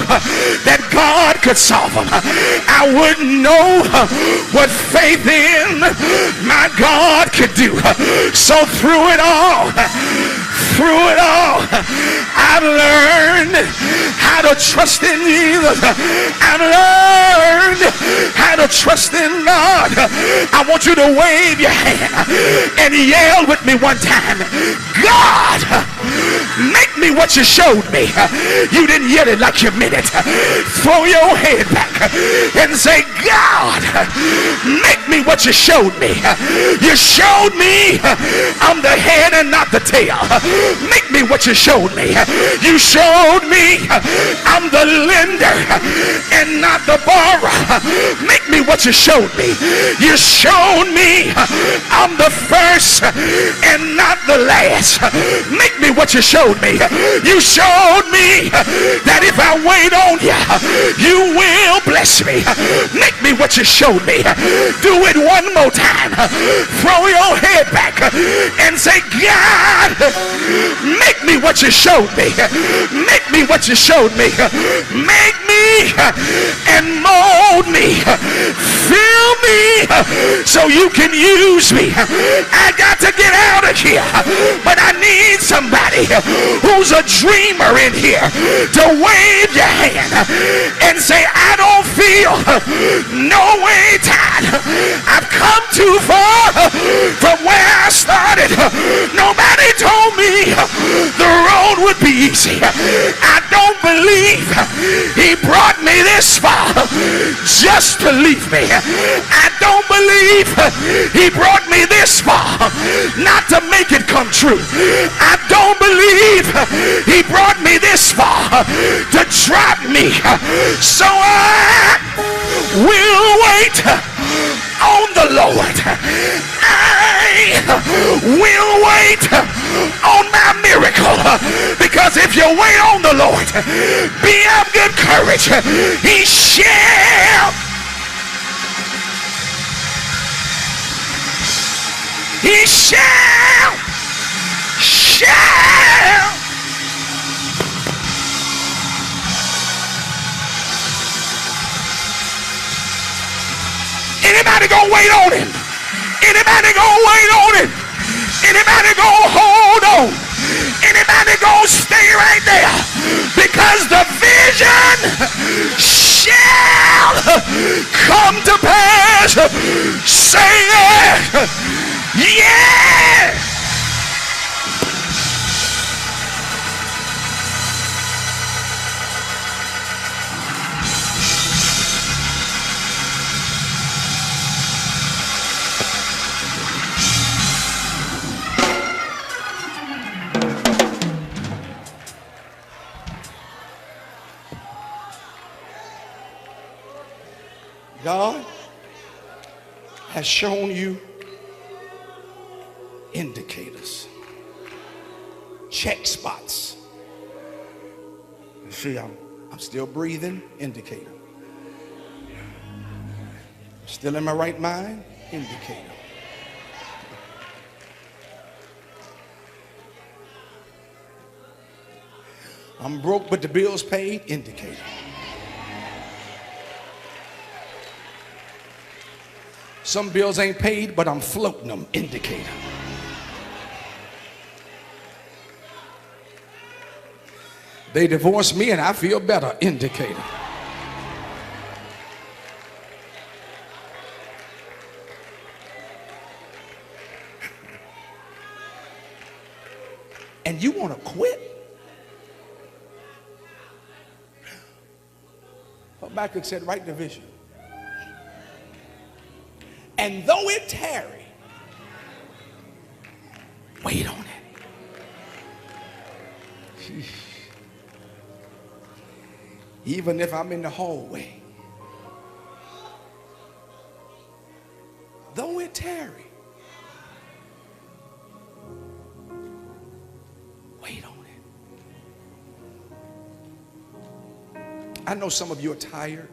that God could solve them. I wouldn't know what faith in my God could do. So through it all, I've learned how to trust in Jesus. I've learned how to trust in God. I want you to wave your hand and yell with me one time, God, make me what you showed me. You didn't yell it like you meant it. Throw your head back and say, God, make me what you showed me. You showed me I'm the head and not the tail. Make me what you showed me. You showed me I'm the lender and not the borrower. Make me what you showed me. You showed me I'm the first and not the last. Make me what you showed me. You showed me that if I wait on you, you will bless me. Make me what you showed me. Do it one more time. Throw your head back and say, God, make me what you showed me. Make me what you showed me. Make me and mold me. Fill me so you can use me. I got to get out of here, but I need somebody somebody who's a dreamer in here to wave your hand and say, I don't feel no way tied. I've come too far from where I started. Nobody told me the road would be easy. I don't believe he brought me this far just to leave me. I don't believe he brought me this far not to make it come true. I don't believe he brought me this far to drop me. So I will wait on the Lord. I will wait on my miracle, because if you wait on the Lord, be of good courage. He shall Anybody gonna wait on him? Anybody gonna wait on him? Anybody gonna hold on? Anybody gonna stay right there? Because the vision shall come to pass. Say it. Yeah. God has shown you indicators, check spots. You see, I'm still breathing, indicator. Still in my right mind, indicator. I'm broke but the bills paid, indicator. Some bills ain't paid, but I'm floating them, indicator. They divorced me and I feel better, indicator. And you want to quit? Habakkuk said, write the vision. And though it tarry, wait on it. Sheesh. Even if I'm in the hallway, though it tarry, wait on it. I know some of you are tired.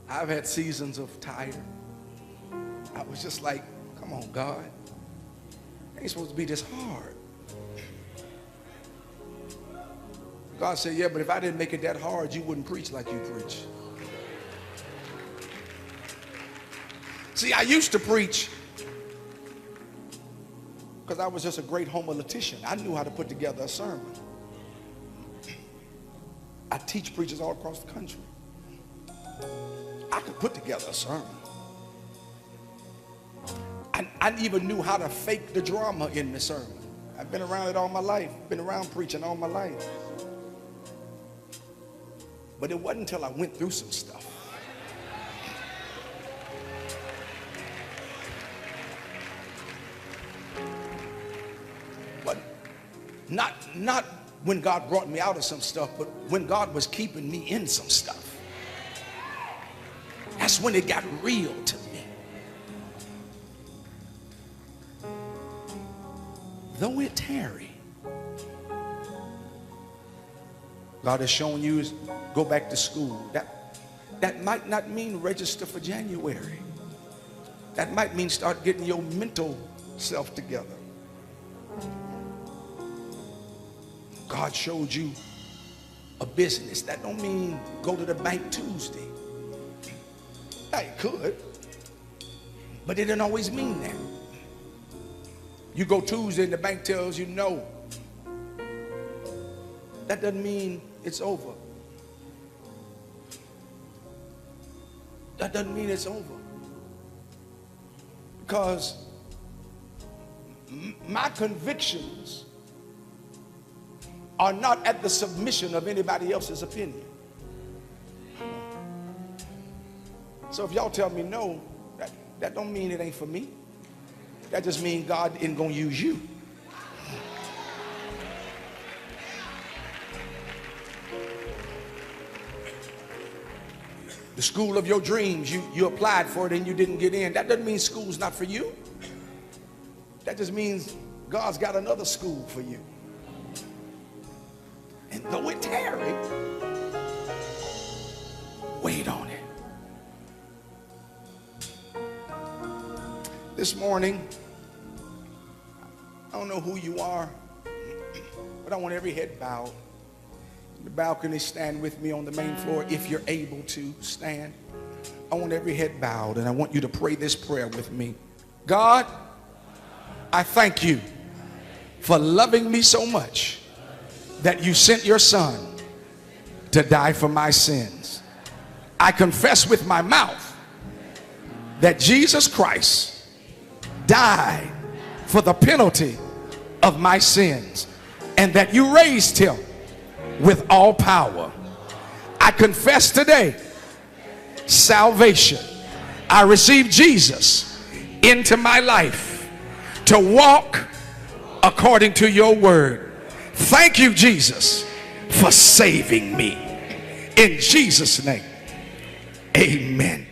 I've had seasons of tired. I was just like, come on, God. It ain't supposed to be this hard. God said, yeah, but if I didn't make it that hard, you wouldn't preach like you preach. See, I used to preach because I was just a great homiletician. I knew how to put together a sermon. I teach preachers all across the country. I could put together a sermon. I even knew how to fake the drama in the sermon. I've been around it all my life. Been around preaching all my life. But it wasn't until I went through some stuff. But not when God brought me out of some stuff, but when God was keeping me in some stuff. That's when it got real to me. Though it tarry, God has shown you is go back to school. That might not mean register for January. That might mean start getting your mental self together. God showed you a business. That don't mean go to the bank Tuesday. It could, but it didn't always mean that. You go Tuesday and the bank tells you no. That doesn't mean it's over. That doesn't mean it's over. Because my convictions are not at the submission of anybody else's opinion. So if y'all tell me no, that don't mean it ain't for me. That just means God isn't going to use you. The school of your dreams, you applied for it and you didn't get in. That doesn't mean school's not for you. That just means God's got another school for you. And though it tarry, wait on it. This morning, I don't know who you are, but I want every head bowed. The balcony, stand with me on the main floor if you're able to stand. I want every head bowed, and I want you to pray this prayer with me. God, I thank you for loving me so much that you sent your son to die for my sins. I confess with my mouth that Jesus Christ died for the penalty of my sins, and that you raised him with all power. I confess today salvation. I receive Jesus into my life to walk according to your word. Thank you, Jesus, for saving me. In Jesus' name, amen.